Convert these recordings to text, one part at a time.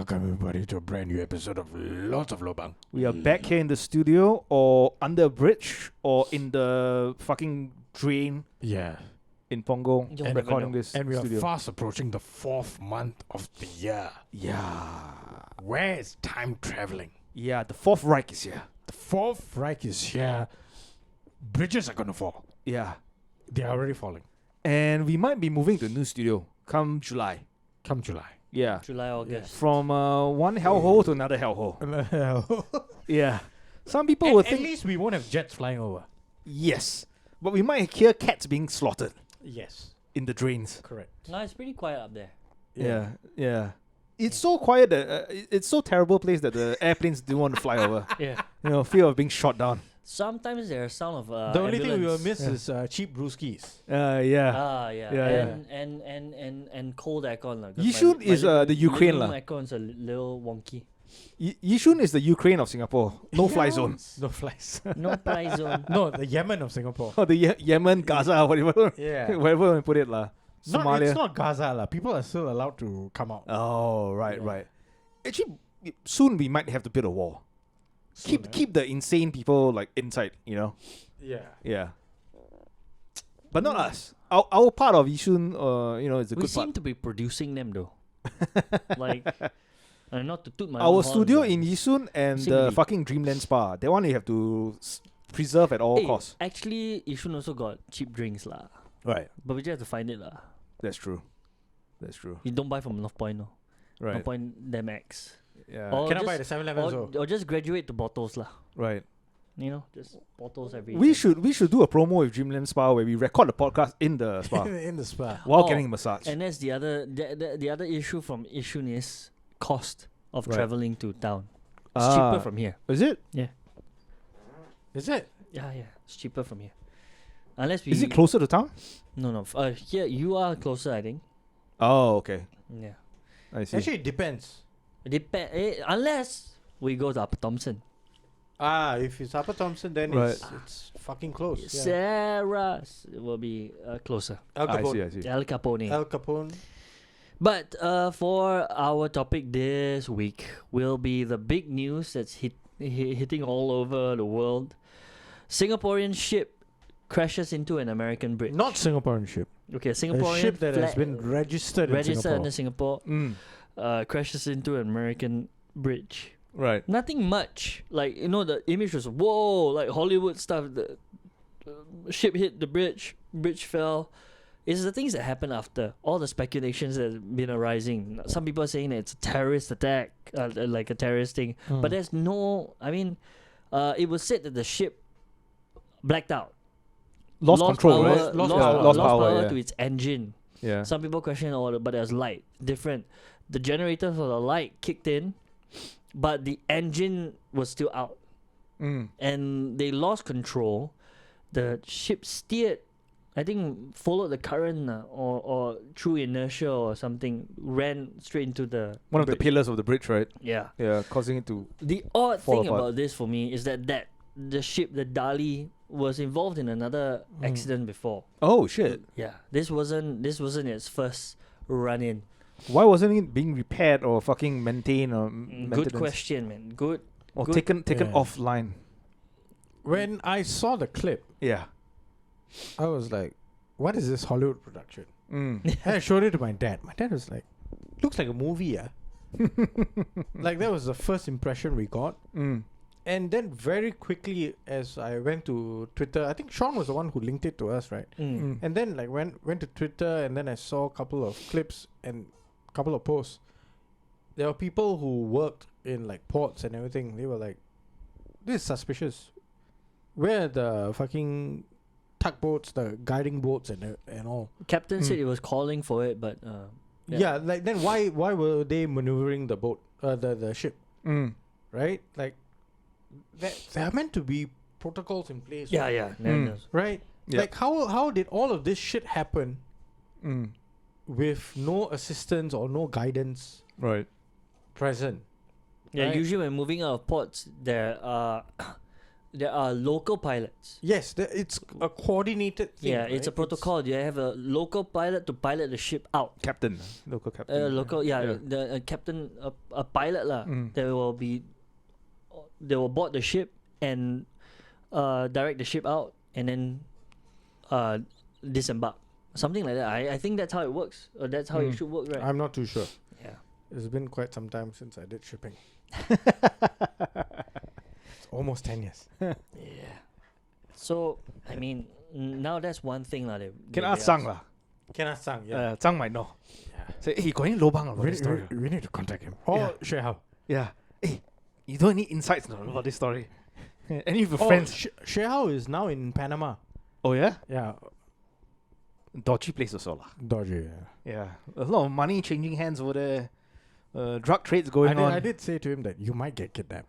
Welcome everybody to a brand new episode of Lots of Lobang. We are back here in the studio, or under a bridge, or in the fucking drain Yeah. in Pongo, You'll and never recording know. this And we are studio. fast approaching the 4th month of the year. Yeah. Where is time traveling? Yeah, the Fourth Reich is here. The 4th Reich is here. Bridges are going to fall. Yeah. They are already falling. And we might be moving to a new studio come July. Come July. Yeah. July, August. From one hellhole to another hellhole. Yeah. Some people will At think, least we won't have jets flying over. yes. But we might hear cats being slaughtered Yes. in the drains. Correct. No, it's pretty quiet up there. Yeah. Yeah. It's so quiet that it's so terrible place that the airplanes don't want to fly over. Yeah. You know, fear of being shot down. Sometimes there's sound of The only thing we will ambulance. miss is cheap brewskis. Yeah. Ah, yeah. Yeah, And cold aircon. lah, 'cause Yishun is, the Ukraine living lah. room aircon's a little wonky. Yishun is the Ukraine of Singapore. No fly zone. No flies. No price zone. No, the Yemen of Singapore. Or the Yemen, Gaza, whatever. Yeah. Wherever we put it lah. Not, Somalia. it's not Gaza lah. People are still allowed to come out. Oh, right, Yeah. right. Actually, soon we might have to build a wall. Soon, eh? Keep the insane people like inside, you know. Yeah. Yeah. But not us. Our part of Yishun, you know, is a We good seem part. to be producing them though. Like, not to toot my Our own horn, studio but- in Yishun and Seem to the be. fucking Dreamland Spa. That one you have to preserve at all Hey, costs. actually, Yishun also got cheap drinks lah. Right. But we just have to find it lah. That's true. That's true. You don't buy from North Point, no. Right. North Point, them X. Yeah. Or Cannot just- buy the 7-Eleven also. Or just graduate to bottles lah. Right. You know, just bottles every. We should do a promo with Dreamland Spa where we record the podcast in the spa in the spa. while Oh, getting a massage. And that's the other issue from Yishun is cost of Right. traveling to town. It's Ah. cheaper from here. Is it? Is it? Yeah, it's cheaper from here. Unless we. Is it closer to town? No. Here you are closer, I think. Oh, okay. Yeah. I see. Actually, it depends. Unless we go to Upper Thompson. If it's Upper Thompson, then it's fucking close. Yeah. Sarah's will be closer. Al I Capone. see. El Capone. Al Capone. But for our topic this week will be the big news that's hitting all over the world. Singaporean ship crashes into an American bridge. Not Singaporean ship. Okay, A Singaporean ship that has flag- been registered registered in in Singapore. Singapore crashes into an American bridge. Right. Nothing much. Like, you know, the image was, whoa, like Hollywood stuff. The ship hit the bridge fell. It's the things that happen after. All the speculations that have been arising. Some people are saying that it's a terrorist attack, like a terrorist thing. But there's no, it was said that the ship blacked out. Lost control, power, right? Lost power yeah. to its engine. Yeah. Some people question, but there's light. Different. The generator for the light kicked in, but the engine was still out. And they lost control. The ship steered, I think, followed the current or through inertia or something, ran straight into the One of the bridge. pillars of the bridge, right? Yeah. Yeah, causing it to. The odd Fall thing apart. about this for me is that the ship, the Dali, was involved in another accident before. Oh shit! Yeah. This wasn't its first run in. Why wasn't it being repaired or fucking maintained or Good maintenance? question, man. Good. Or good. taken Yeah. offline? When I saw the clip, Yeah. I was like, what is this Hollywood production? Mm. And I showed it to my dad. My dad was like, looks like a movie, yeah. Like, that was the first impression we got. And then very quickly, as I went to Twitter, I think Sean was the one who linked it to us, right? And then like went to Twitter, and then I saw a couple of clips and a couple of posts. There were people who worked in like ports and everything. They were like, this is suspicious. Where are the fucking tugboats, the guiding boats and all? Captain said it was calling for it, but Yeah, like then why were they maneuvering the boat, the ship, right? Like there are meant to be protocols in place. yeah. Right? Yeah. Like how did all of this shit happen with no assistance or no guidance Right. present? Yeah, Right. usually when moving out of ports, there are there are local pilots. Yes, it's a coordinated thing. Yeah, it's a right? protocol. You have a local pilot to pilot the ship out. Captain, local captain. Local, the captain, a pilot lah. Mm. They will board the ship and direct the ship out and then disembark. Something like that. I think that's how it works. Or that's how it should work, right? I'm not too sure. Yeah. It's been quite some time since I did shipping. It's almost 10 years. Yeah. So, I mean, now that's one thing lah. Can ask Sang lah. Can I sang? Yeah. Zhang might know. Yeah. Say, hey, got any lobang about We, this story? we need to contact him. Or Yeah. share how. Yeah. Hey, you don't need insights about this story. Any of your Oh, friends? Shehao is now in Panama. Oh yeah, Yeah. dodgy place also lah. Dodgy. Yeah. Yeah, a lot of money changing hands over there. Drug trades going on. I did say to him that you might get kidnapped.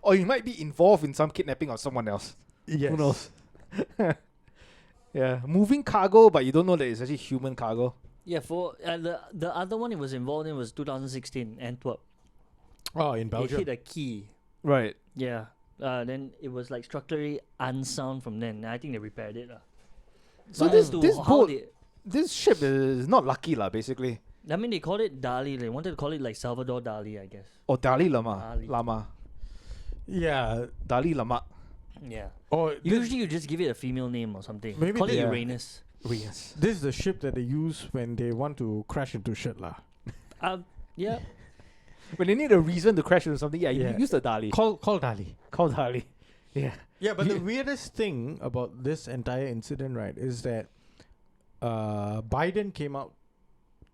Or you might be involved in some kidnapping of someone else. Yes. Who knows? Yeah, moving cargo, but you don't know that it's actually human cargo. Yeah, for the other one it was involved in was 2016, Antwerp. Oh, in It Belgium. hit a key. Right. Yeah. Then it was like structurally unsound from then. I think they repaired it. So But this as to this how boat, they- this ship is not lucky lah. Basically, I mean, they called it Dali. They wanted to call it like Salvador Dali, I guess. or Dalai Lama, Dali. Yeah. Dalai Lama. Yeah. Or Usually you just give it a female name or something. Maybe Call it they- Uranus. Yes. this is the ship that they use when they want to crash into shit lah. Yeah. When they need a reason to crash into something, yeah, Yeah. you use the Dali. Call Dali. Call Dali. Yeah. Yeah, but You- the weirdest thing about this entire incident, right, is that Biden came out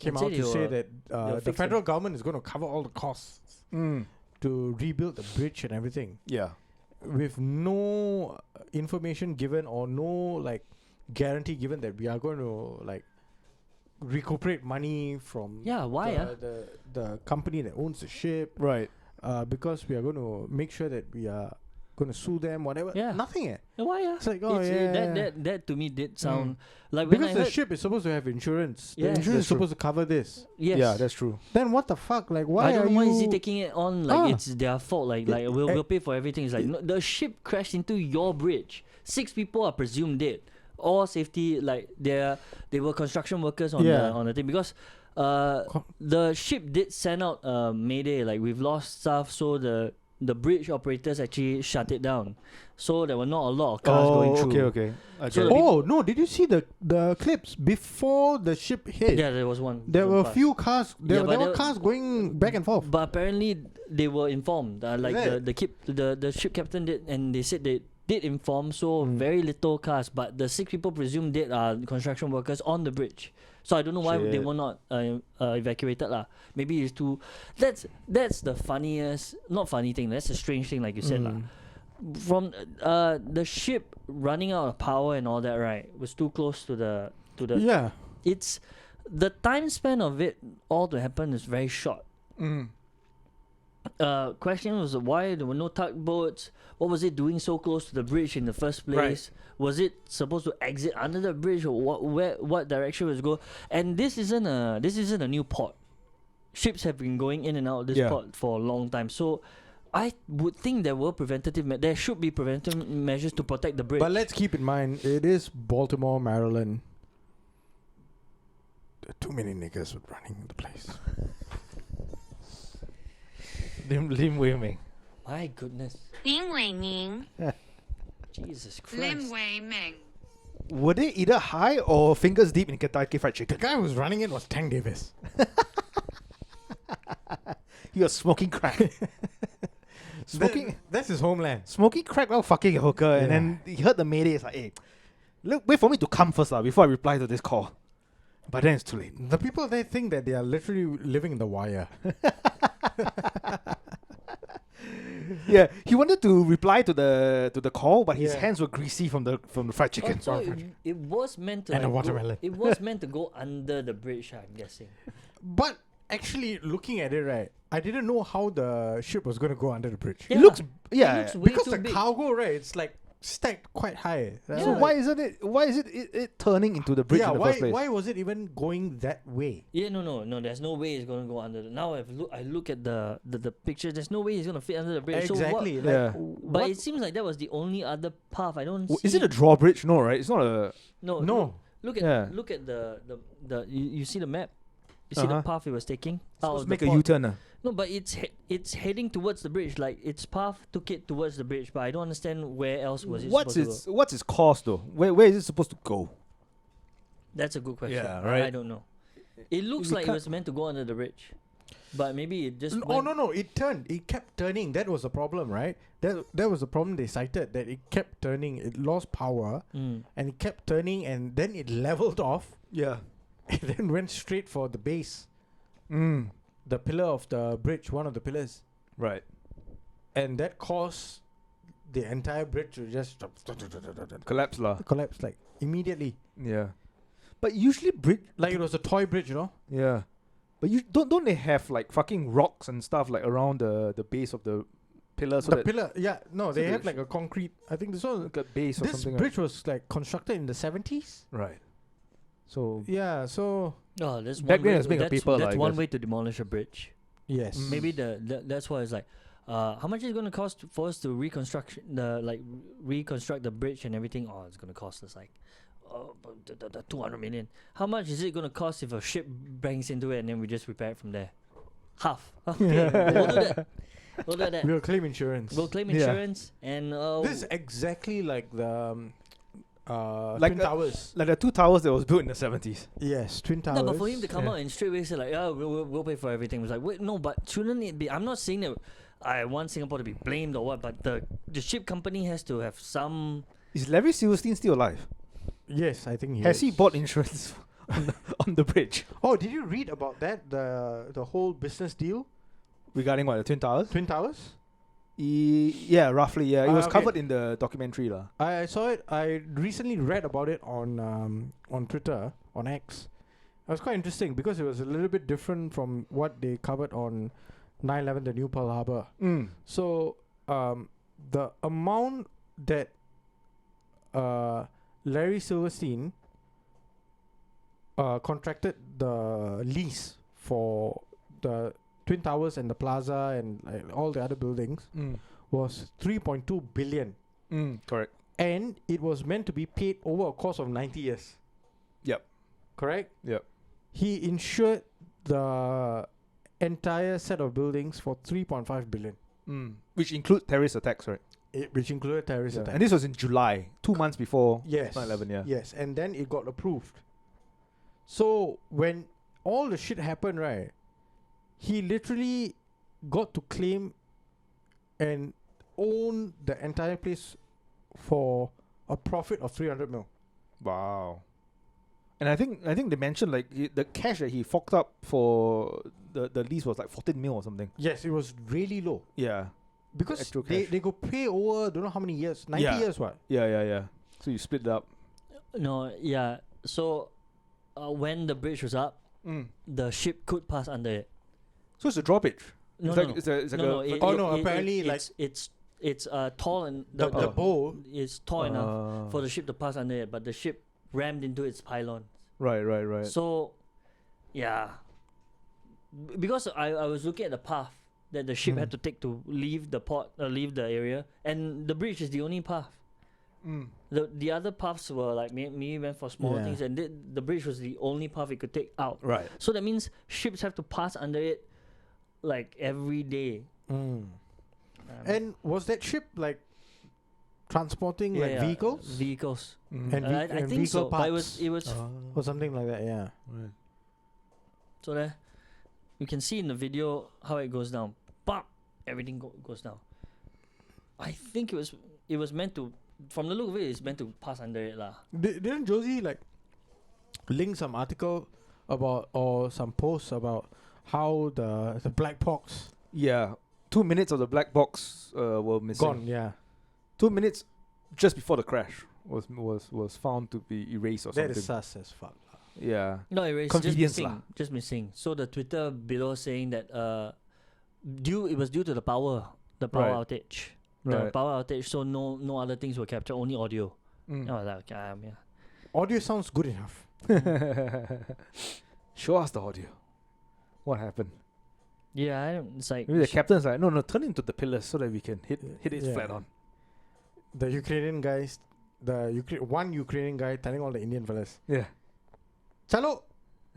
And to said say he'll, that they'll the fix federal government is going to cover all the costs Mm. to rebuild the bridge and everything, Yeah. with no information given or no like guarantee given that we are going to like recuperate money from Yeah, why? the company that owns the ship, Right. because we are going to make sure that we are going to sue them, whatever. Yeah. Nothing. Why? It's like, oh, It's, yeah. that to me did sound like when Because I the heard. ship is supposed to have insurance. Yeah. The insurance is That's true. supposed to cover this. Yes. Yeah, that's true. Then what the fuck? Like, why I don't are know why you? is he taking it on like Ah. it's their fault. Like Yeah, we'll pay for everything. It's like no, the ship crashed into your bridge. 6 people are presumed dead. All safety like they were construction workers on Yeah. the thing because the ship did send out a mayday like we've lost stuff, so the bridge operators actually shut it down. So there were not a lot of cars going through. Okay. I So get the it. Oh no! Did you see the clips before the ship hit? Yeah, there was one. There one were a pass. few cars. There Yeah, but were there- cars going back and forth. But apparently they were informed. Like Is the ship captain did, and they said they did inform. So very little cars, but the 6 people presumed dead are construction workers on the bridge. So I don't know why they Shit. were not evacuated lah. Maybe it's too. That's the funniest, not funny thing. That's a strange thing, like you said lah. From the ship running out of power and all that, right, was too close to the Yeah. it's the time span of it all to happen is very short. Question was why there were no tugboats. What was it doing so close to the bridge in the first place? Was it supposed to exit under the bridge, or what direction was it go? And this isn't a new port. Ships have been going in and out of this port for a long time. So I would think there should be preventive measures to protect the bridge. But let's keep in mind, it is Baltimore, Maryland. There are too many niggas running the place. Lim Wei Ming. My goodness, 林伟宁 Jesus ，Lim Christ. Wei Ming。 Were they either high or fingers deep in Kentucky Fried The Chicken? guy who was running it was Tank Davis. He was smoking crack. That's his homeland. Smoking crack while fucking a hooker, and then he heard the mayday. It's like, hey, look, wait for me to come first before I reply to this call. But then it's too late. The people there think that they are literally living in the wire. Yeah, he wanted to reply to the call, but his Yeah. hands were greasy from the fried chicken. So it was meant to And a like, watermelon. it was meant to go under the bridge, I'm guessing. But actually, looking at it, right, I didn't know how the ship was going to go under the bridge. Yeah. It looks, It yeah, looks way Because too the big. cargo, right, it's like stacked quite high. So why isn't it? Why is it turning into the bridge in the first place? Why was it even going that way? Yeah, no. There's no way it's gonna go under. Now I look at the picture. There's no way it's gonna fit under the bridge. Exactly. So Yeah. but it seems like that was the only other path. I don't. Is see it a drawbridge? No, right? It's not a. No. Look at the you see the map. You see the Uh-huh. path it was taking. Supposed Out to make the a port. U-turn. No, but it's heading towards the bridge. Like its path took it towards the bridge, but I don't understand where else was it What's supposed to go. its cost though? Where is it supposed to go? That's a good question. Yeah, I right. don't know. It looks We like it can't- was meant to go under the bridge, but maybe it just. Oh no! It turned. It kept turning. That was the problem, right? That was the problem they cited. That it kept turning. It lost power, Mm. and it kept turning, and then it leveled off, Yeah. and then went straight for the base, Mm. the pillar of the bridge, one of the pillars, Right. and that caused the entire bridge to just Collapse lah. collapse like immediately. Yeah. But usually bridge. Like it was a toy bridge, you know? Yeah. But you don't they have like fucking rocks and stuff like around the base of the pillar so The that pillar, yeah, no, so they they have like a concrete. I think this one, like a base or this something. bridge was like constructed in the 70s. Right. So Yeah, so Oh, that's Back one then way. it was made of That's, paper, that's like, one that's- way to demolish a bridge. yes, Mm. Maybe that's why it's like, how much is it gonna cost for us to reconstruct the bridge and everything? Oh, it's gonna cost us like, 200 million. How much is it gonna cost if a ship bangs into it and then we just repair it from there? Half. Okay, we'll do that. We'll do that. we'll claim insurance. We'll claim Yeah. insurance and This is exactly like the Like Twin a- Towers. like the two towers that was built in the 70s. Yes, Twin Towers. no, but for him to come Yeah. out and straight away say like, yeah, we'll pay for everything. It was like, wait, no, but shouldn't it be? I'm not saying that I want Singapore to be blamed or what, but the ship company has to have some. Is Larry Silverstein still alive? Yes, I think he Has is. he bought insurance on the bridge Oh, did you read about that? The whole business deal, regarding what, the Twin Towers? Twin Towers. Yeah, roughly. Yeah, it was okay. covered in the documentary lah. I saw it. I recently read about it on Twitter, on X. It was quite interesting because it was a little bit different from what they covered on 9/11, the New Pearl Harbor. Mm. So the amount that Larry Silverstein contracted the lease for the Twin Towers and the Plaza and all the other buildings Mm. was 3.2 billion, Correct. and it was meant to be paid over a course of 90 years. Yep. Correct? Yep. He insured the entire set of buildings for 3.5 billion, Which include terrorist attacks, right? which included terrorist Yeah. attacks. And this was in July, 2 months before Yes. 9/11, yeah. Yes, and then it got approved. So when all the shit happened, right, he literally got to claim and own the entire place for a profit of 300 mil. Wow. And I think they mentioned like the cash that he forked up for the lease was like 14 mil or something. Yes, it was really low Yeah. because Actual they cash. go pay over don't know how many years, 90 Yeah. years what? Yeah. So you split it up. No, yeah. So when the bridge was up, the ship could pass under it. So it's a drawbridge. No, It's no, like- no. it's a- it's like no, a- it- Oh, it- no, it- apparently, it's tall and The bow. is tall enough for the ship to pass under it, but the ship rammed into its pylon. Right. So, yeah, because I was looking at the path that the ship had to take to leave the port, leave the area, and the bridge is the only path. The other paths were like maybe went for smaller Yeah. things, and the bridge was the only path it could take out. Right. So that means ships have to pass under it like every day. And was that ship like transporting like Yeah, vehicles Vehicles. and, I and think so. vehicle But parts it was or something like that? Yeah. Right. so there. You can see in the video how it goes down. Bam! Everything goes down. I think it was meant to. From the look of it, it's meant to pass under it lah. Didn't Josie like link some article about or some posts about how the black box Yeah. 2 minutes of the black box were missing. gone? Yeah, 2 minutes just before the crash was found to be erased or that something. is sus as fuck. Yeah. No, it's Convenience just lah. missing. Just missing. So the Twitter below saying that it was due to the power Right. outage. Right. power outage, so no other things were captured, only audio. Mm. I was like, okay, yeah. Audio sounds good enough. Show us the audio. What happened? Yeah, it's like Maybe the captain's like, no, turn into the pillars so that we can hit it Yeah. flat on. The Ukrainian guys, one Ukrainian guy telling all the Indian fellas, Yeah. "Chalo,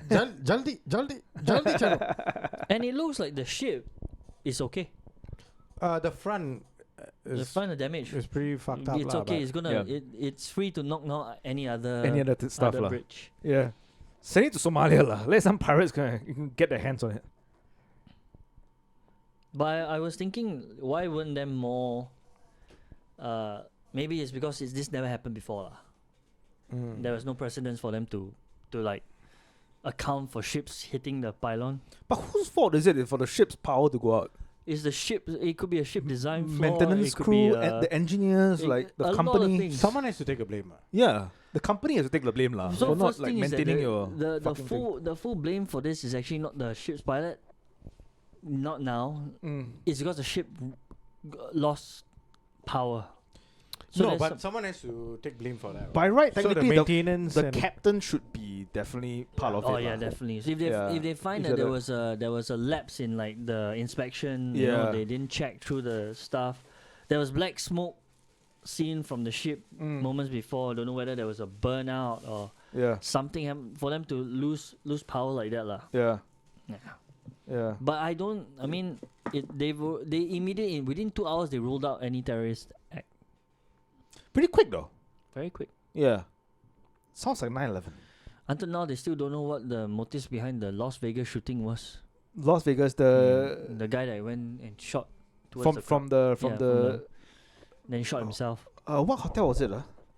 jaldi, chalo." and it looks like the ship is okay. The front The is, front of damage. is pretty fucked up. It's lah, okay. but It's gonna. Yeah. It's free to knock any other Stuff other lah. bridge. Yeah. Send it to Somalia lah. Let some pirates can get their hands on it. But I was thinking, why weren't there more? Maybe it's because this never happened before lah. Mm. There was no precedence for them to like account for ships hitting the pylon. But whose fault is it for the ship's power to go out? Is the ship? It could be a ship design flaw. Maintenance it could crew, be, and the engineers, it- like a the lot of company. things. Someone has to take a blame. Yeah, the company has to take the blame lah So for not first like thing is that maintaining your the fucking thing. full blame for this is actually not the ship's pilot. Not now. It's because the ship lost power. So No, there's but someone has to take blame for that. By right, so the technically, maintenance the and captain should be definitely part of it. Oh yeah, lah. definitely. So if they find If that you're there was a lapse in like the inspection, you Yeah. know, they didn't check through the stuff. There was black smoke seen from the ship moments before. Don't know whether there was a burnout or Yeah, something for them to lose power like that lah. yeah, Yeah. yeah. But I don't. I mean, they immediately within 2 hours they ruled out any terrorist act. Pretty quick though. Very quick. Yeah, sounds like 9/11. Until now, they still don't know what the motives behind the Las Vegas shooting was. Las Vegas, The guy that went and shot towards from the from Yeah, the then he shot himself. what hotel was it?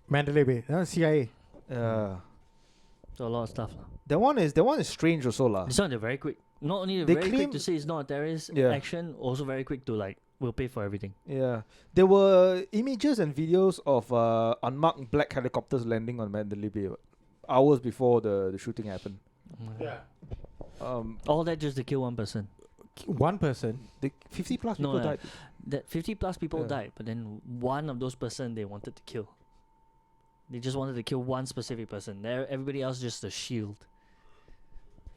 Mandalay Bay. CIA. So a lot of stuff. Lah. That one is strange also lah. This one they're very quick. Not only They very quick claim- to say it's not a terrorist Yeah. action, also very quick to like we'll pay for everything. Yeah, there were images and videos of unmarked black helicopters landing on Mandalay Bay hours before the shooting happened. Yeah. All that just to kill one person. One person. The 50 plus No, people no. died. That 50 plus people Yeah. died, but then one of those person they wanted to kill. They just wanted to kill one specific person. There, everybody else just a shield.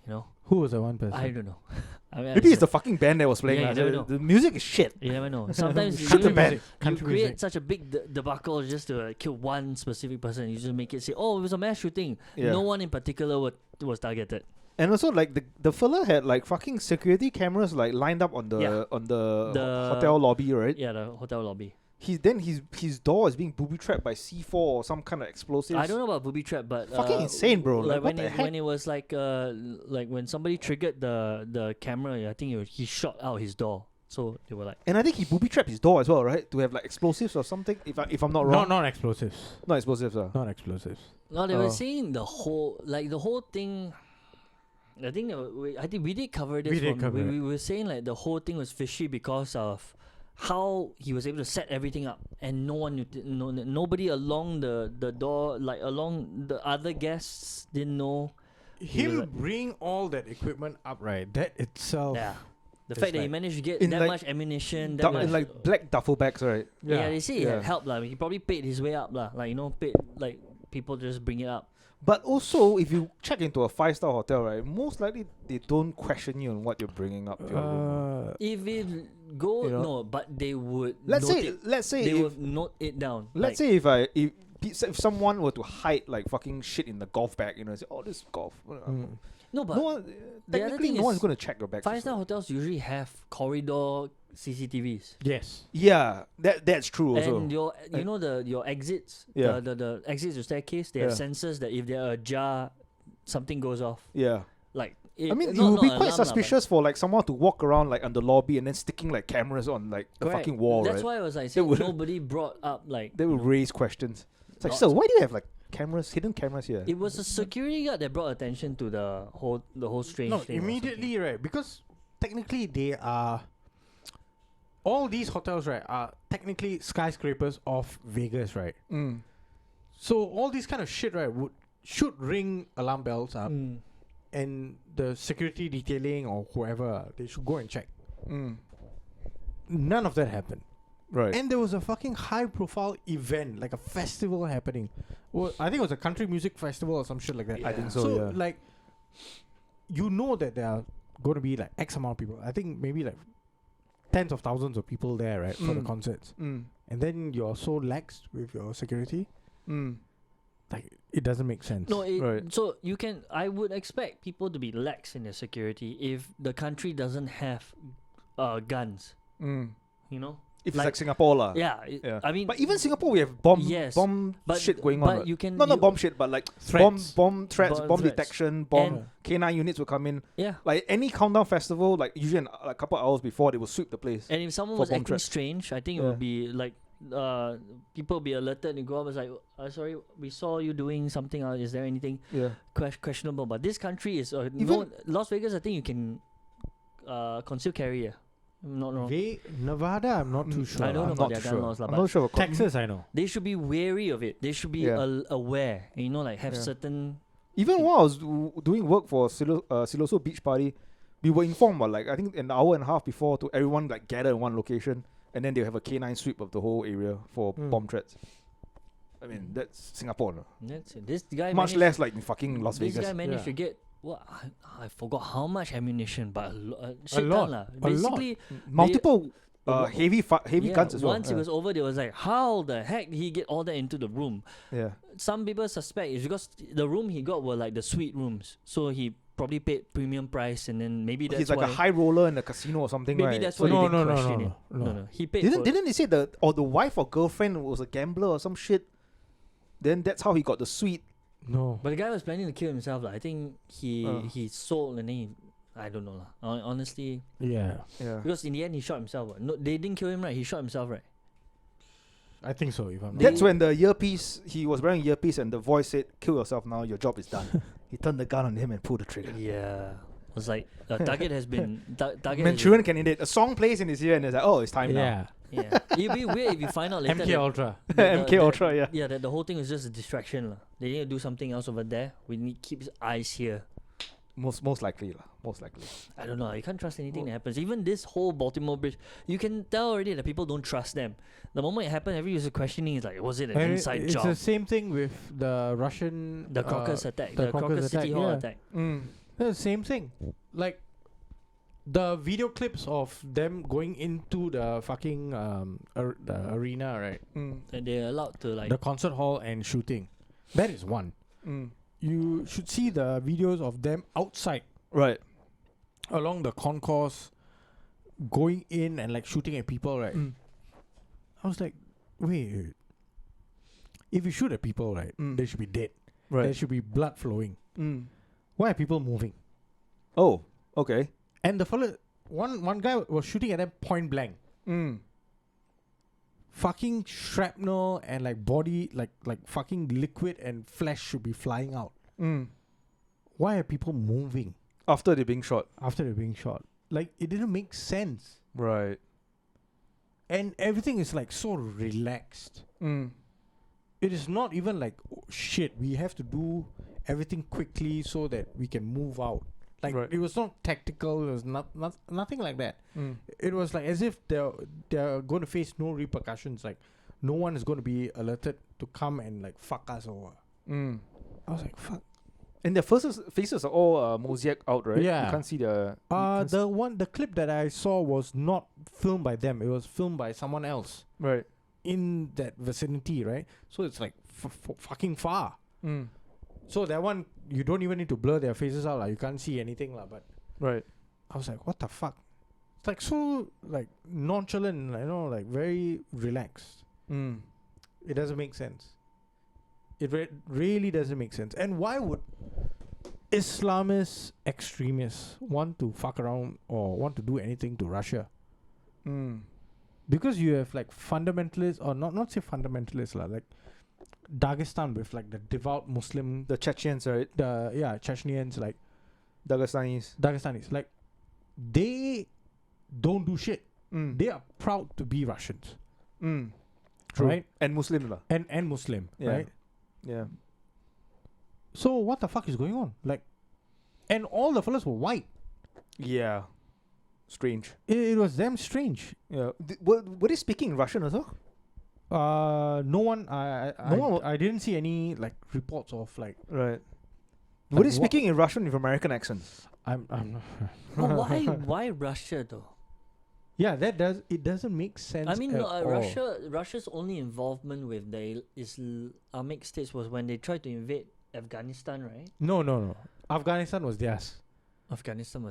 You know, Who was the one person? I don't know. I mean, Maybe it's the fucking band that was playing. Yeah, lah. you never The- know. The music is shit. you never know. Sometimes you, Country you, music. you Country create music. such a big debacle just to kill one specific person. You just make it say, "Oh, it was a mass shooting." Yeah. No one in particular was targeted. And also like the fella had like fucking security cameras like lined up on the Yeah. The- hotel lobby, right? Yeah, the hotel lobby. His door is being booby trapped by C4 or some kind of explosives. I don't know about booby trap, but Fucking insane, bro. Like, Like what when the when it was like when somebody triggered the camera, I think he shot out his door. So they were like, And I think he booby trapped his door as well, right? To have like explosives or something. If I'm not wrong, Not explosives. not explosives. Not explosives. no, they were Oh. saying the whole thing. I think we did cover this. We did cover it. We were saying like the whole thing was fishy because of how he was able to set everything up, and nobody along the door, like along the other guests, didn't know. He was Him like- bring all that equipment up, right? That itself. Yeah, the It's fact that he like- managed to get in that like much ammunition, that Du- much in like black duffel bags, right? yeah, they say it yeah. had helped lah. He probably paid his way up lah. Like paid like people just bring it up. But also, if you check into a 5-star hotel, right, most likely they don't question you on what you're bringing up to your room. If it go You know? no, but they would. Let's note say, it, let's say, they if, would note it down. let's say if someone were to hide like fucking shit in the golf bag, say, oh, this is golf. no, but No one, the other technically, thing no one's is going to check your bags. 5-star hotels usually have corridor CCTVs. Yes. Yeah, that's true also. And your your exits, Yeah. the exits to staircase, they have Yeah. sensors that if they're ajar, something goes off. Yeah. Like I mean, it not- would be not quite alarm lah, but- suspicious for like someone to walk around like on the lobby and then sticking like cameras on like the Correct. fucking wall, That's right? why I was like saying would- nobody brought up like They would raise questions. It's like, Not- so why do you have like hidden cameras here? it was a security guard that brought attention to the whole strange No, thing. or immediately, right? Because technically they are. All these hotels, right, are technically skyscrapers of Vegas, right? Mm. So all these kind of shit, right, should ring alarm bells up, something. and the security detailing or whoever they should go and check. Mm. None of that happened. Right. And there was a fucking high-profile event, like a festival happening. Well, I think it was a country music festival or some shit like that. I think Yeah. so, yeah. like, you know that there are going to be like X amount of people. I think maybe like tens of thousands of people there, right, for the concerts. Mm. And then you're so lax with your security, Mm. like it doesn't make sense. No, Right. so you can. I would expect people to be lax in their security if the country doesn't have guns. Mm. You know. If Like- it's like Singapore lah. Yeah. Yeah. I mean, But even Singapore, we have bomb Yes, bomb shit going on. but right? you can. Not you- bomb shit, but like Threats. bomb threats, Bomb bomb threats. detection, bomb And- K9 units will come in. Yeah. Like any countdown festival, like usually a couple hours before, they will sweep the place. And if someone for was bomb acting threats. strange, I think it Yeah. would be like people be alerted and go up. It's like, sorry, we saw you doing something. Is there anything Yeah. questionable? But this country is Even- Las Vegas. I think you can conceal carry. I'm not wrong. Nevada, I'm not too sure. I don't know I'm about not their too gun sure. laws lah, I'm but not sure. about Texas, I know. they should be wary of it. They should be Yeah. aware. You know, like have Yeah. certain. Even while I was doing work for Siloso Beach Party, we were informed about like I think an hour and a half before to everyone like gather in one location, and then they'll have a K9 sweep of the whole area for bomb threats. I mean that's Singapore, no? That's it. This guy Much managed- less like in fucking Las This Vegas. guy managed Yeah. to get what I forgot how much ammunition, but shit lot. ton lah. A lot. Basically, Multiple They- heavy yeah, guns as well. once it was over, they was like, how the heck did he get all that into the room? Yeah. Some people suspect it's because the room he got were like the suite rooms, so he probably paid premium price, and then maybe that's He's like why. a high roller in the casino or something, Maybe right? that's So why no, he didn't no, no, question no, it. no. No, he paid. didn't for didn't they say the wife or girlfriend was a gambler or some shit? Then that's how he got the suite. No. But the guy was planning to kill himself. Like, I think he Uh. he sold and then I don't know lah. Honestly, Yeah, Yeah. because in the end he shot himself. No, they didn't kill him, right? He shot himself, right? I think so. If I'm not That's They- when the earpiece, he was wearing earpiece and the voice said, "Kill yourself now, your job is done." He turned the gun on him and pulled the trigger. Yeah. It was like target has been target. has Manchurian candidate. A song plays in his ear and it's like, oh, it's time yeah. been- Yeah. It'd be weird if you find out later. MK that- Ultra. MK Ultra, yeah. Yeah, that the whole thing was just a distraction lah. They need to do something else over there. We need keep his eyes here. now. Most likely lah. Most likely. I don't know. You can't trust anything that happens. Even this whole Baltimore Bridge, you can tell already that people don't trust them. The moment it happened, every user questioning is like, was it an And inside it's job? the same thing with the Russian. The Crocus attack, the the Crocus Crocus City attack, Hall yeah. attack. The same thing. Like the video clips of them going into the fucking the arena, right? And they're allowed to like. The concert hall and shooting. That is one. You should see the videos of them outside Right. along the concourse, going in and like shooting at people, right? I was like, wait. If you shoot at people, right, they should be dead. There Right. should be blood flowing. Why are people moving? Oh, okay. And the fella, one guy was shooting at them point blank. Fucking shrapnel and like body, like fucking liquid and flesh should be flying out. Why are people moving After they're being shot. after they're being shot? Like it didn't make sense. Right. And everything is like so relaxed. It is not even like, oh, shit, we have to do everything quickly so that we can move out. Like Right. it was not tactical. It was nothing like that. It was like as if they're going to face no repercussions. Like no one is going to be alerted to come and like fuck us over. I was like, fuck. And their faces are all mosaic out, right? Yeah. You can't see the. you can't The clip that I saw was not filmed by them. It was filmed by someone else right. in that vicinity, right? So it's like fucking far. So that one, you don't even need to blur their faces out. You can't see anything. But Right. I was like, what the fuck? It's like so like nonchalant, like very relaxed. It doesn't make sense. It really doesn't make sense. And why would Islamist extremists want to fuck around or want to do anything to Russia? Because you have like fundamentalists, or not say fundamentalists, like Dagestan with like the devout Muslim, The Chechens, right? Chechens, like Dagestanis. like they don't do shit. They They are proud to be Russians, True. right? And Muslim lah. And Muslim, Yeah. right? Yeah. So what the fuck is going on? Like, and all the fellas were white. Yeah. strange. It was damn strange. Yeah. Were they speaking in Russian as well? No one. I didn't see any like reports of like. Right. Like Were they speaking in Russian with American accents? I'm not. Well, why Russia though? Yeah, it doesn't make sense. I mean, at all. Russia's only involvement with the Islamic states was when they tried to invade Afghanistan, right? No. Afghanistan was theirs. Afghanistan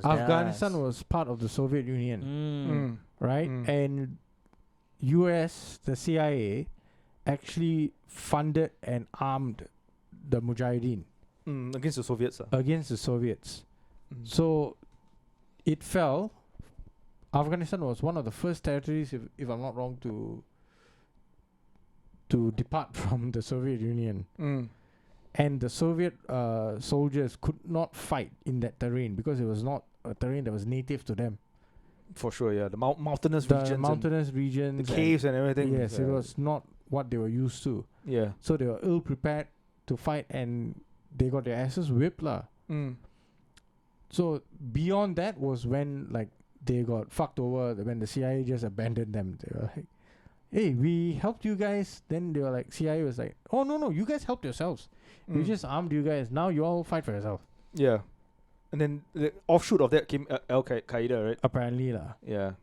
was part of the Soviet Union, right? Mm. And US, the CIA, actually funded and armed the Mujahideen Against the Soviets. against the Soviets. Mm. So it fell. Afghanistan was one of the first territories, if I'm not wrong, to depart from the Soviet Union. And the Soviet soldiers could not fight in that terrain because it was not a terrain that was native to them. For sure, yeah. The mountainous The regions. mountainous regions. The caves and everything. Yes, it was not what they were used to. Yeah. So they were ill prepared to fight and they got their asses whipped lah. So beyond that was when like they got fucked over, when the CIA just abandoned them. They were like, hey, we helped you guys. Then they were like, CIA was like, oh no, you guys helped yourselves. We just armed you guys. Now you all fight for yourself. Yeah. And then the offshoot of that came Al-Qaeda, right? Apparently lah. Yeah.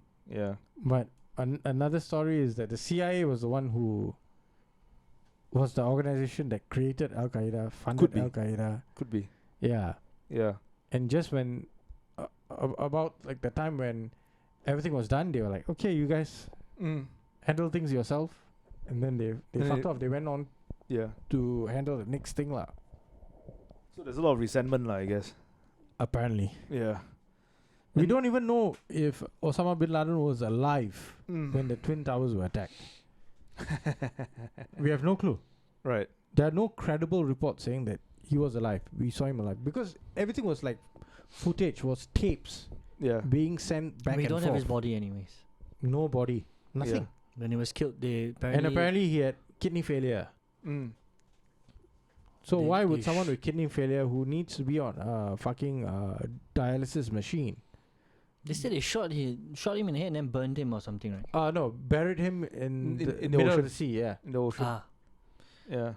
But another story is that the CIA was the one who was the organization that created Al-Qaeda, funded Al-Qaeda. Could be. Yeah. Yeah. And just when about like the time when everything was done, they were like, okay, you guys handle things yourself. And then they fucked off. They went on to handle the next thing lah. So there's a lot of resentment lah, I guess. Apparently. Yeah. We don't even know if Osama bin Laden was alive when the Twin Towers were attacked. We have no clue. Right. There are no credible reports saying that he was alive. We saw him alive. Because everything was like footage, was tapes being sent back and forth. We don't have his body anyways. No body. Nothing. Yeah. When he was killed, apparently he had kidney failure. So why would someone with kidney failure who needs to be on a fucking dialysis machine? They said they shot him in the head and then burned him or something, right? No, buried him in the the middle ocean. of the sea, yeah. In the ocean. Yeah.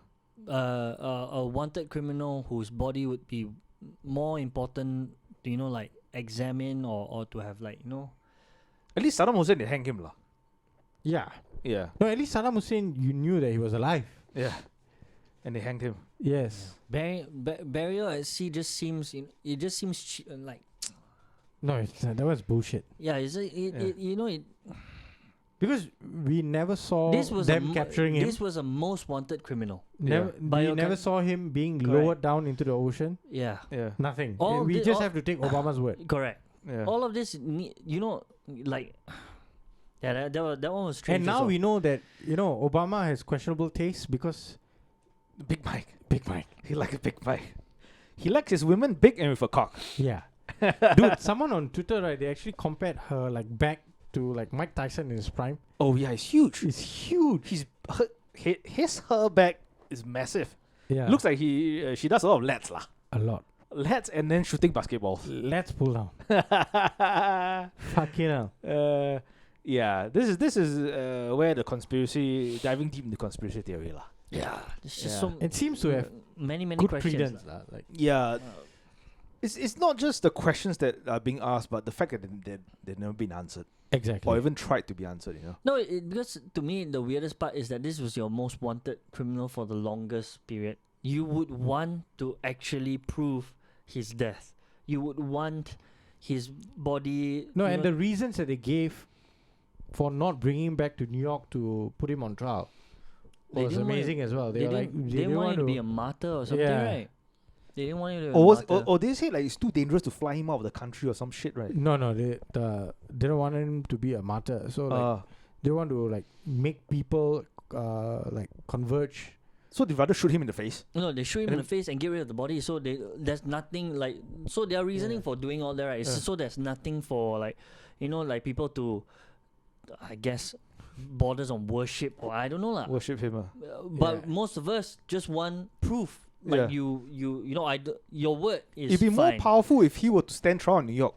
A wanted criminal whose body would be more important to, like examine or to have like, At least Saddam Hussein, they hang him lah. Yeah. Yeah. No, at least Saddam Hussein, you knew that he was alive. Yeah. And they hanged him. Yes. Burial at sea just seems, like. No, that was bullshit. Yeah, Because we never saw them capturing him. This was a most wanted criminal. We never saw him being lowered down into the ocean. Yeah. Nothing. We just have to take Obama's word. Correct. Yeah. All of this, like. Yeah, that one was strange. And now we know that, Obama has questionable taste because... Big Mike. He likes a big Mike. He likes his women big and with a cock. Yeah. Dude, someone on Twitter, right, they actually compared her, like, back to, like, Mike Tyson in his prime. Oh, yeah, it's huge. It's huge. Her back is massive. Yeah. Looks like she does a lot of lats lah. A lot. Lats and then shooting basketballs. Let's pull down. Fucking hell. Yeah, this is where the conspiracy, diving deep into conspiracy theory lah. Yeah, it's just so. It seems to have many good questions. credence lah. Like, yeah, it's not just the questions that are being asked, but the fact that they've never been answered. Exactly. Or even tried to be answered, No, because to me the weirdest part is that this was your most wanted criminal for the longest period. You would want to actually prove his death. You would want his body. No, and the reasons that they gave for not bringing him back to New York to put him on trial was amazing as well. They didn't want him to be a martyr or something, right? They didn't want him to be a martyr. Or they say like it's too dangerous to fly him out of the country or some shit, right? No, they don't want him to be a martyr. So like they want to like make people like converge. So they rather shoot him in the face. No, they shoot him in the face and get rid of the body. So there's nothing like. So their reasoning for doing all that, right? Is so there's nothing for like, like people to, I guess, borders on worship or I don't know lah. Worship him, but most of us just want proof. Like your word is. It'd be more powerful if he were to stand trial in New York.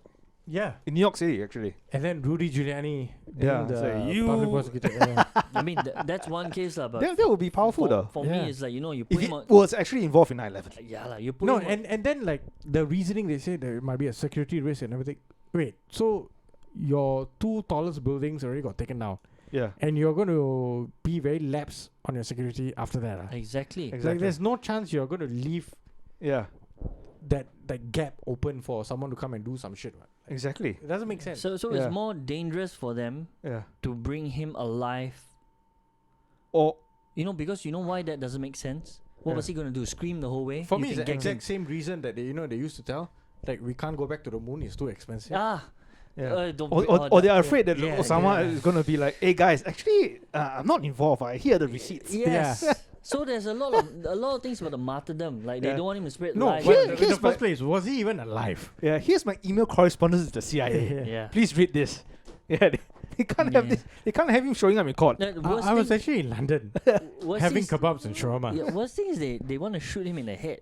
Yeah. in New York City, actually. And then Rudy Giuliani being Yeah, the so you- public prosecutor. Yeah. I mean, that's one case, lah. But That would be powerful, though. for Yeah. me, it's like, you If put he him on. was actually involved in 9/11. Yeah, like you put No, him on. and then like the reasoning they say there might be a security risk and everything. Wait, so your 2 tallest buildings already got taken down, Yeah. and you're going to be very lax on your security after that. Exactly. Exactly. Like there's no chance you're going to leave Yeah. that gap open for someone to come and do some shit. Right? Exactly. It doesn't make sense. So Yeah. it's more dangerous for them Yeah. to bring him alive. Or Because you know why that doesn't make sense? What Yeah. was he going to do? Scream the whole way? For You me, it's think the gangs him- exact same reason that they used to tell, like we can't go back to the moon; it's too expensive. Ah. yeah. Don't Or, be- or, oh, or they that- are afraid that Yeah, Osama yeah. is going to be like, hey guys, actually, I'm not involved. I hear the receipts. Yes. Yeah. So there's a lot of things about the martyrdom. Like Yeah. they don't want him to spread No, lies. but Here- in the here's my- first place, was he even alive? Yeah, here's my email correspondence with the CIA. Yeah. Please read this. Yeah, they can't have Yeah. this. They can't have him showing up in court. The worst I was thing- actually in London worst having thing is- kebabs and shawarma. Yeah, worst thing is they want to shoot him in the head.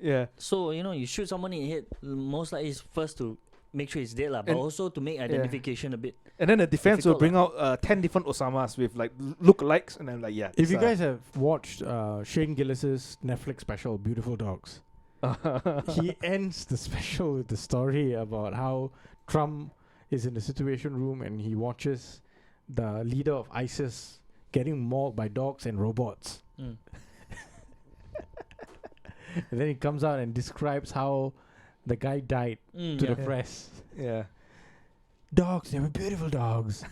Yeah, So you shoot someone in the head. Most likely is first to make sure he's dead, lah, but And- also to make identification a bit. and then the defense will Difficult bring out 10 different Osamas with like lookalikes, and I'm like, yeah. If you it's, guys have watched Shane Gillis's Netflix special, Beautiful Dogs, he ends the special with the story about how Trump is in the Situation Room and he watches the leader of ISIS getting mauled by dogs and robots. Mm. And then he comes out and describes how the guy died to Yeah. the press. yeah. Dogs, they were beautiful dogs.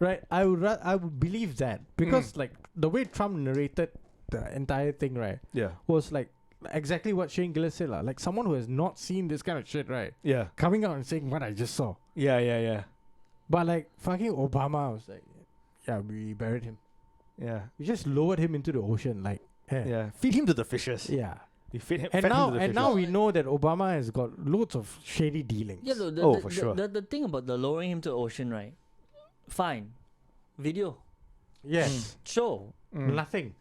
Right? I would believe that because like the way Trump narrated the entire thing, right, Yeah, was like exactly what Shane Gillis said, like someone who has not seen this kind of shit, right, yeah, coming out and saying what I just saw. yeah. But like fucking Obama was like, yeah, we buried him. Yeah, We just lowered him into the ocean, like, yeah. Feed him to the fishes. yeah. We feed him, And fed him now to the and fishes. now we know that Obama has got loads of shady dealings. Yeah, Oh, for sure. The thing about the lowering him to the ocean, right? Fine. Video. Yes. Show. Nothing.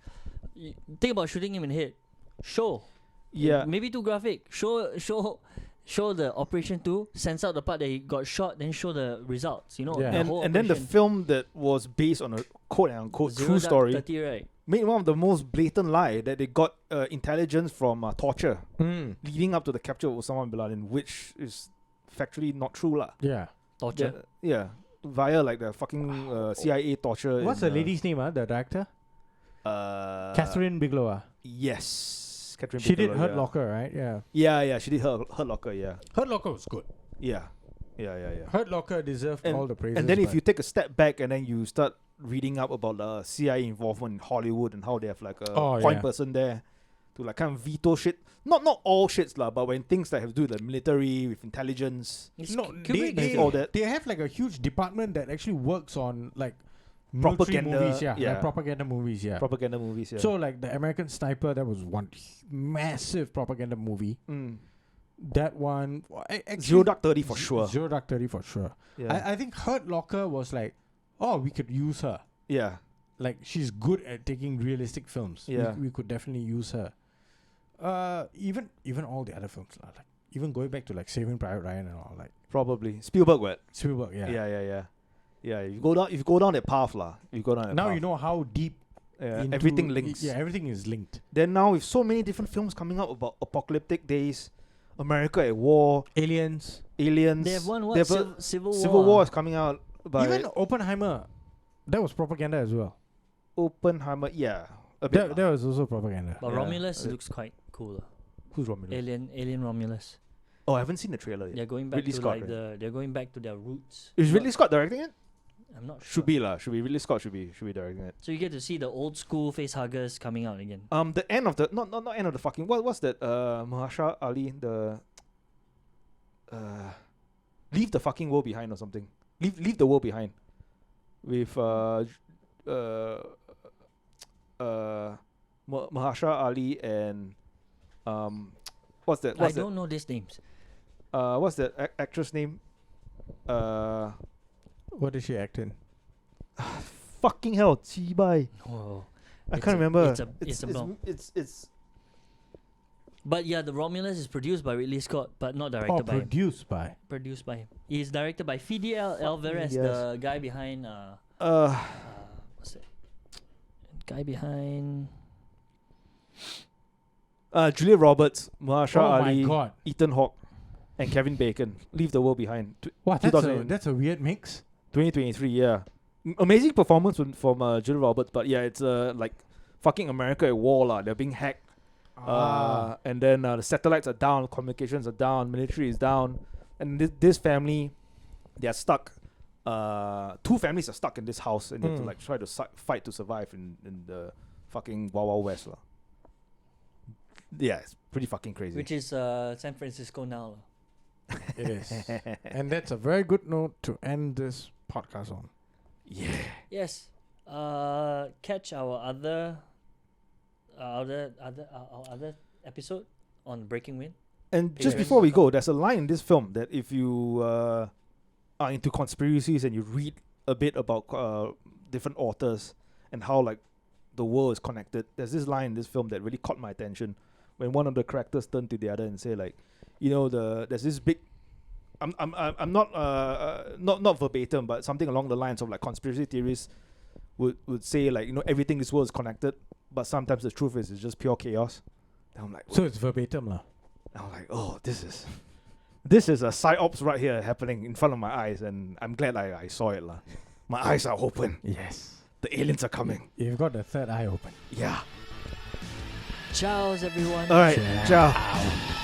Think about shooting him in the head. Show. Yeah, Maybe too graphic. Show the operation too. Sense out the part that he got shot, then show the results. Yeah. the and whole then the operation. film that was based on a quote unquote Zero true Dark story 30, right? made one of the most blatant lie that they got intelligence from torture leading up to the capture of Osama bin Laden, which is factually not true lah. Yeah. Torture. Yeah, via like the fucking CIA torture. What's in, the lady's name, the director? Catherine Bigelow. Yes, Catherine. She did Bigelow, Hurt yeah. Locker, right? Yeah. Yeah, she did Hurt Locker. Yeah, Hurt Locker was good. yeah. Hurt Locker deserved all the praises. And then if but- you take a step back and then you start reading up about the CIA involvement in Hollywood and how they have like a point yeah. person there to like kind of veto shit. Not all shits lah, but when things that have to do with the military, with intelligence, It's no, Kubrick they, is all that. they have like a huge department that actually works on like military Propaganda, movies, yeah. like propaganda movies, yeah. propaganda movies. Yeah. So like the American Sniper, that was one massive propaganda movie. That one, actually, Zero Dark 30 for sure. Zero Dark 30 for sure. Yeah. I think Hurt Locker was like, oh, we could use her. Yeah. Like she's good at taking realistic films. Yeah. We could definitely use her. Even all the other films, like even going back to like Saving Private Ryan and all, like Probably. Spielberg, what? Spielberg, yeah. Yeah, if you go down that path lah. You go down that Now path. you know how deep into everything links. Yeah, everything is linked. Then now with so many different films coming out about apocalyptic days, America at war, Aliens. aliens. They have one They have Civil War. Civil War is coming out by Even Oppenheimer, that was propaganda as well. Oppenheimer. Yeah, a bit. That was also propaganda. But Yeah. Romulus Okay. looks quite cool. Who's Romulus? Alien Romulus. Oh, I haven't seen the trailer yet. They're going back Ridley to Scott, like they're going back to their roots. Is Not- Ridley Scott directing it? I'm not sure. Should be lah. Should be Ridley Scott. Should be directing it. So you get to see the old school face huggers coming out again. The end of the not end of the fucking what's that? Mahershala Ali leave the fucking world behind or something. Leave the world behind. With Mahershala Ali and what's that? I don't know these names. What's that actress name? What did she act in? Fucking hell, Chibai. Oh, I It's can't a- remember. it's a blonde. it's But yeah, the Romulans is produced by Ridley Scott, but not directed by him. produced by. Produced by him. He's directed by Fidel Alvarez, yes. the guy behind what's that? Guy behind Julia Roberts, Mahershala Oh my Ali, god! Ethan Hawke, and Kevin Bacon. Leave the World Behind. Wow, 2000 that's a weird mix. 2023, yeah. Amazing performance from Julia Roberts, but yeah, it's like fucking America at war lah. They're being hacked. And then the satellites are down, communications are down, military is down, and this family, they are stuck. Two families are stuck in this house, and they have to like try to fight to survive in the fucking Wild Wild West lah. Yeah, it's pretty fucking crazy. which is San Francisco now. It is, and that's a very good note to end this podcast on. Yeah. Yes. Catch our other episode on Breaking Wind. And just Yes. before we go, there's a line in this film that if you are into conspiracies and you read a bit about different authors and how like the world is connected, there's this line in this film that really caught my attention when one of the characters turned to the other and say like, there's this big. I'm not verbatim, but something along the lines of like conspiracy theories would say like everything in this world is connected, but sometimes the truth is it's just pure chaos. And I'm like, So it's verbatim lah. I'm like, oh, this is a psyops right here happening in front of my eyes, and I'm glad I saw it lah. My eyes are open. Yes. The aliens are coming. You've got the third eye open. Yeah. Ciao, everyone. All right. Ciao. Ciao.